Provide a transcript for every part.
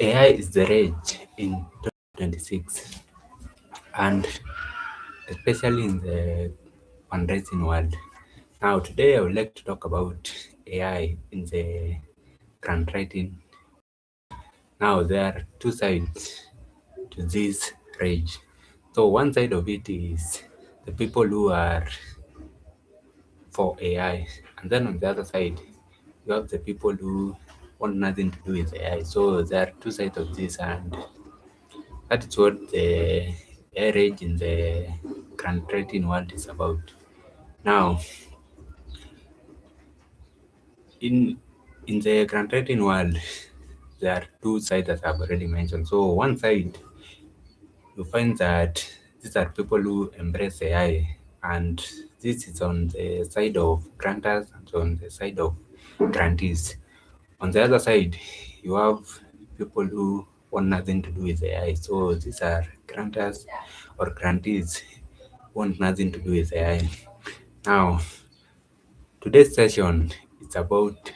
AI is the rage in 2026, and especially in the fundraising world. Now, today I would like to talk about AI in the grant writing. Now, there are two sides to this rage. So, one side of it is the people who are for AI, and then on the other side, you have the people who want nothing to do with AI. So, there are two sides of this, and that is what the AI rage in the grant writing world is about. Now, in the grant writing world, there are two sides that I've already mentioned. So one side, you find that these are people who embrace AI, and this is on the side of grantors and on the side of grantees. On the other side, you have people who want nothing to do with AI. So these are grantors or grantees who want nothing to do with AI. Now, today's session is about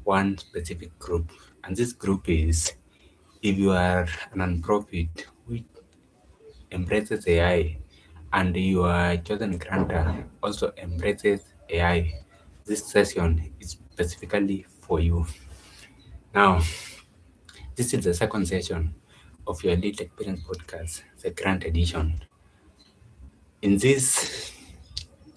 one specific group, and this group is if you are a non-profit which embraces AI and your chosen grantor also embraces AI, this session is specifically for you. Now, this is the second session of your Lead Experience podcast, the Grant Edition. In this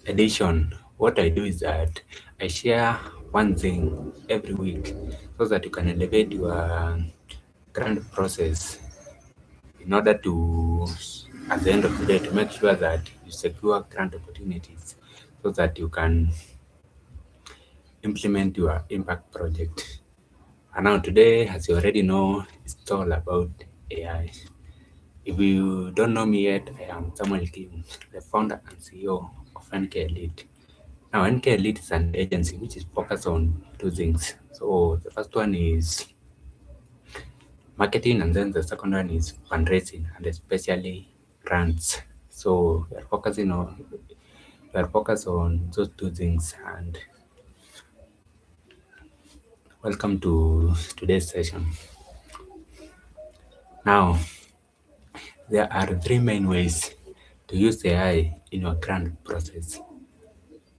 edition, what I do is that I share one thing every week so that you can elevate your grant process in order to, at the end of the day, to make sure that you secure grant opportunities so that you can implement your impact project. And now today, as you already know, it's all about AI. If you don't know me yet, I am Samuel Kim, the founder and CEO of NK Elite. Now, NK Elite is an agency which is focused on two things. So the first one is marketing, and then the second one is fundraising, and especially grants. So we are focused on those two things. And welcome to today's session. Now, there are three main ways to use AI in your grant process.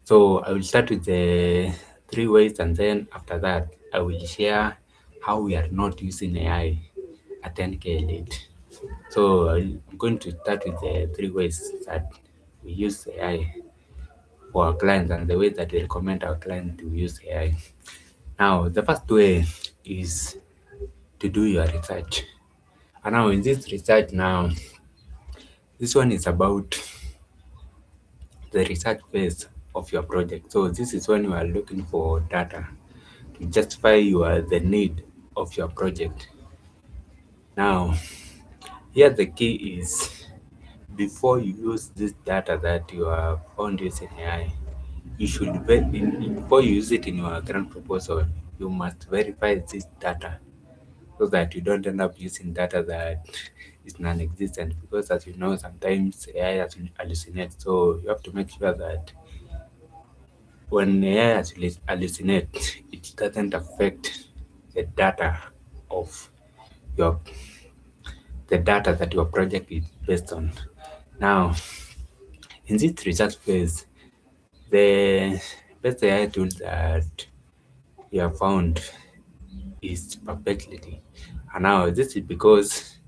So I will start with the three ways, and then after that, I will share how we are not using AI at NK Elite. So I'm going to start with the three ways that we use AI for our clients and the way that we recommend our clients to use AI. Now, the first way is to do your research. And now in this research now, this one is about the research phase of your project. So this is when you are looking for data to justify the need of your project. Now, here the key is before you use this data that you have found using AI, before you use it in your grant proposal, you must verify this data so that you don't end up using data that is non-existent, because as you know, sometimes AI hallucinates. So you have to make sure that when AI hallucinates, it doesn't affect the data of your the data that your project is based on. Now, in this research phase, the best AI tool that we have found is Perplexity. And now this is because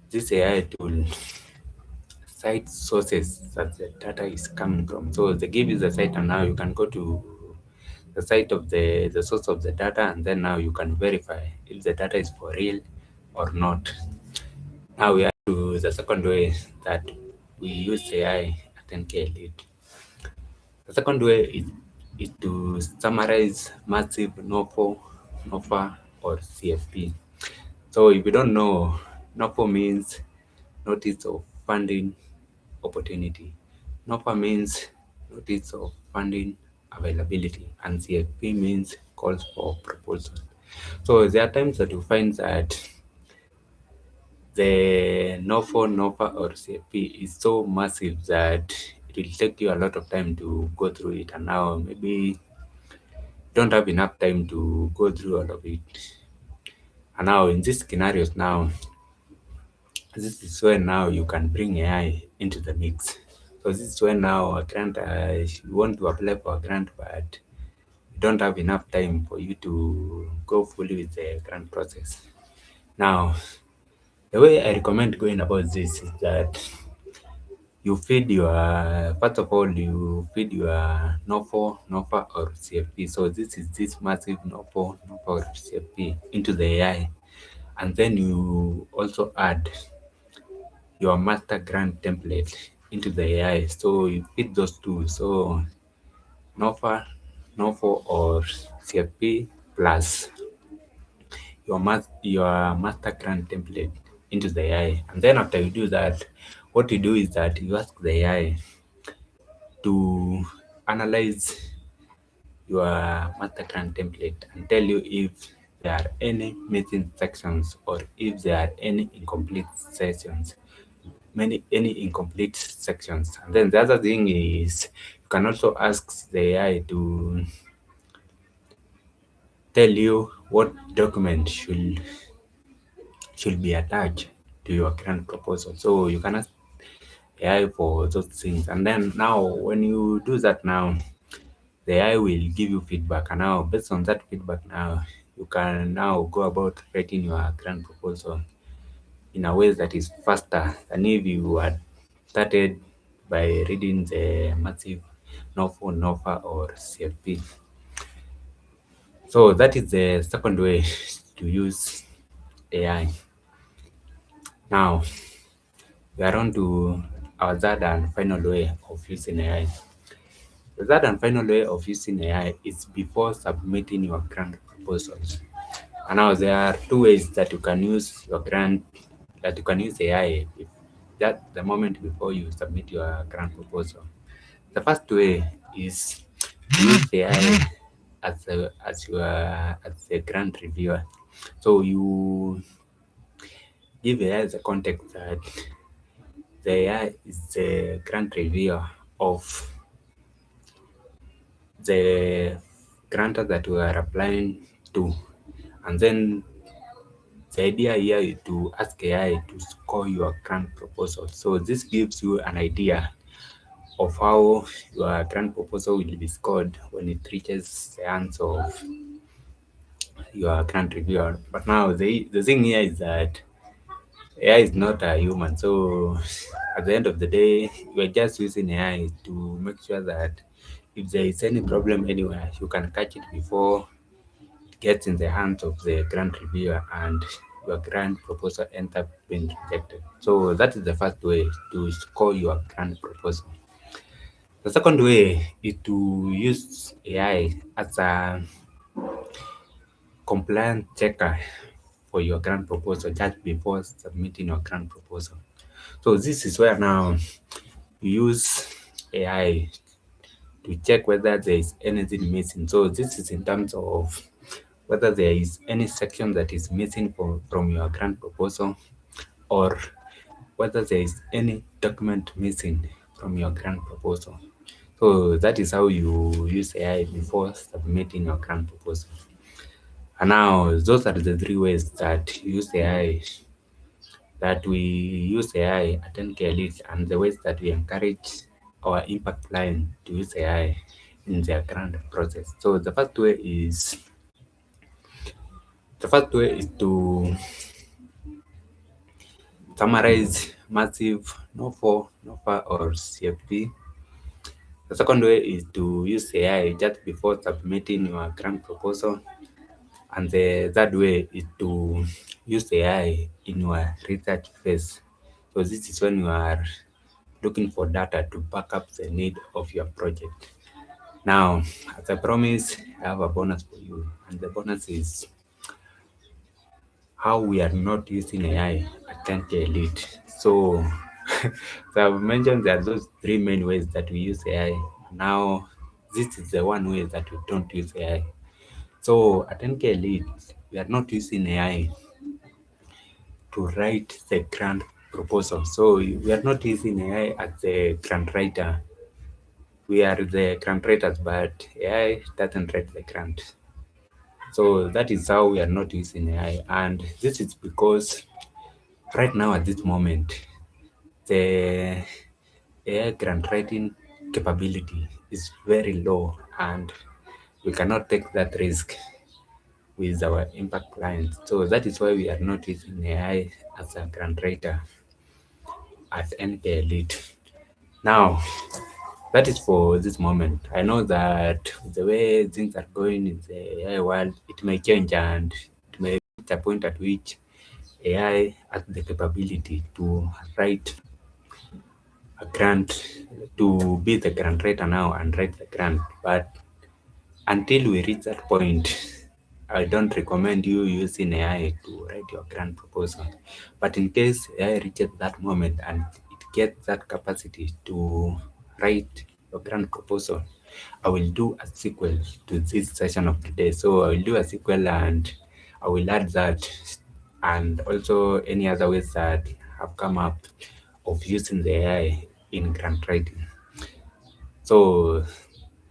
this AI tool cite sources that the data is coming from. So they give you the site, and now you can go to the site of the source of the data, and then now you can verify if the data is for real or not. Now we are to the second way that we use AI at NK Elite. The second way is to summarize massive NOFA, or CFP. So if you don't know, NOFO means Notice of Funding Opportunity. NOFA means Notice of Funding Availability, and CFP means Calls for Proposal. So there are times that you find that the NOFA or CFP is so massive that it will take you a lot of time to go through it, and now maybe don't have enough time to go through all of it. And now in these scenarios now, this is where now you can bring AI into the mix. So this is when now a grant, you want to apply for a grant, but you don't have enough time for you to go fully with the grant process. Now, the way I recommend going about this is that you feed your, first of all, you feed your NOFO, NOFA, or CFP. So this is this massive NOFO, NOFA, or CFP into the AI. And then you also add your master grant template into the AI. So you feed those two. So NOFA, NOFO, or CFP plus your master grant template into the AI. And then after you do that, what you do is that you ask the AI to analyze your master grant template and tell you if there are any missing sections or if there are any incomplete sections, any incomplete sections. And then the other thing is you can also ask the AI to tell you what document should be attached to your grant proposal. So you can ask AI for those things. And then now when you do that now, the AI will give you feedback. And now based on that feedback now, you can now go about writing your grant proposal in a way that is faster than if you had started by reading the massive NOFO, NOFA, or CFP. So that is the second way to use AI. Now we are on to our third and final way of using AI. The third and final way of using AI is before submitting your grant proposals. And now there are two ways that you can use your grant, that you can use AI that the moment before you submit your grant proposal. The first way is to use AI as a grant reviewer. So you give AI the context that the AI is the grant reviewer of the grantor that we are applying to. And then the idea here is to ask AI to score your grant proposal. So this gives you an idea of how your grant proposal will be scored when it reaches the hands of your grant reviewer. But now the thing here is that AI is not a human. So at the end of the day, we're just using AI to make sure that if there is any problem anywhere, you can catch it before it gets in the hands of the grant reviewer and your grant proposal ends up being rejected. So that is the first way to score your grant proposal. The second way is to use AI as a compliance checker for your grant proposal just before submitting your grant proposal. So this is where now you use AI to check whether there is anything missing. So this is in terms of whether there is any section that is missing from your grant proposal or whether there is any document missing from your grant proposal. So that is how you use AI before submitting your grant proposal. And now those are the three ways that we use AI at NK Elite and the ways that we encourage our impact client to use AI in their grant process. So the first way is to summarize massive NOFO, NOFA, or CFP. The second way is to use AI just before submitting your grant proposal. And the third way is to use AI in your research phase. So this is when you are looking for data to back up the need of your project. Now, as I promised, I have a bonus for you. And the bonus is how we are not using AI at 10K Elite. So, so I've mentioned there are those three main ways that we use AI. Now, this is the one way that we don't use AI. So at 10K Elite, we are not using AI to write the grant proposal. So we are not using AI as the grant writer. We are the grant writers, but AI doesn't write the grant. So that is how we are not using AI. And this is because right now at this moment, the AI grant writing capability is very low and we cannot take that risk with our impact clients. So that is why we are not using AI as a grant writer at NPA Elite. Now, that is for this moment. I know that the way things are going in the AI world, it may change and it may reach a point at which AI has the capability to write a grant, to be the grant writer now and write the grant. But until we reach that point, I don't recommend you using AI to write your grant proposal. But in case AI reaches that moment and it gets that capacity to write your grant proposal, I will do a sequel to this session of today. So I will do a sequel and I will add that and also any other ways that have come up of using the AI in grant writing. So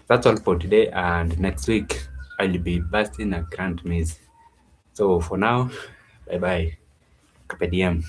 that's all for today, and next week I'll be busting a grant maze. So for now, bye bye. Carpe diem.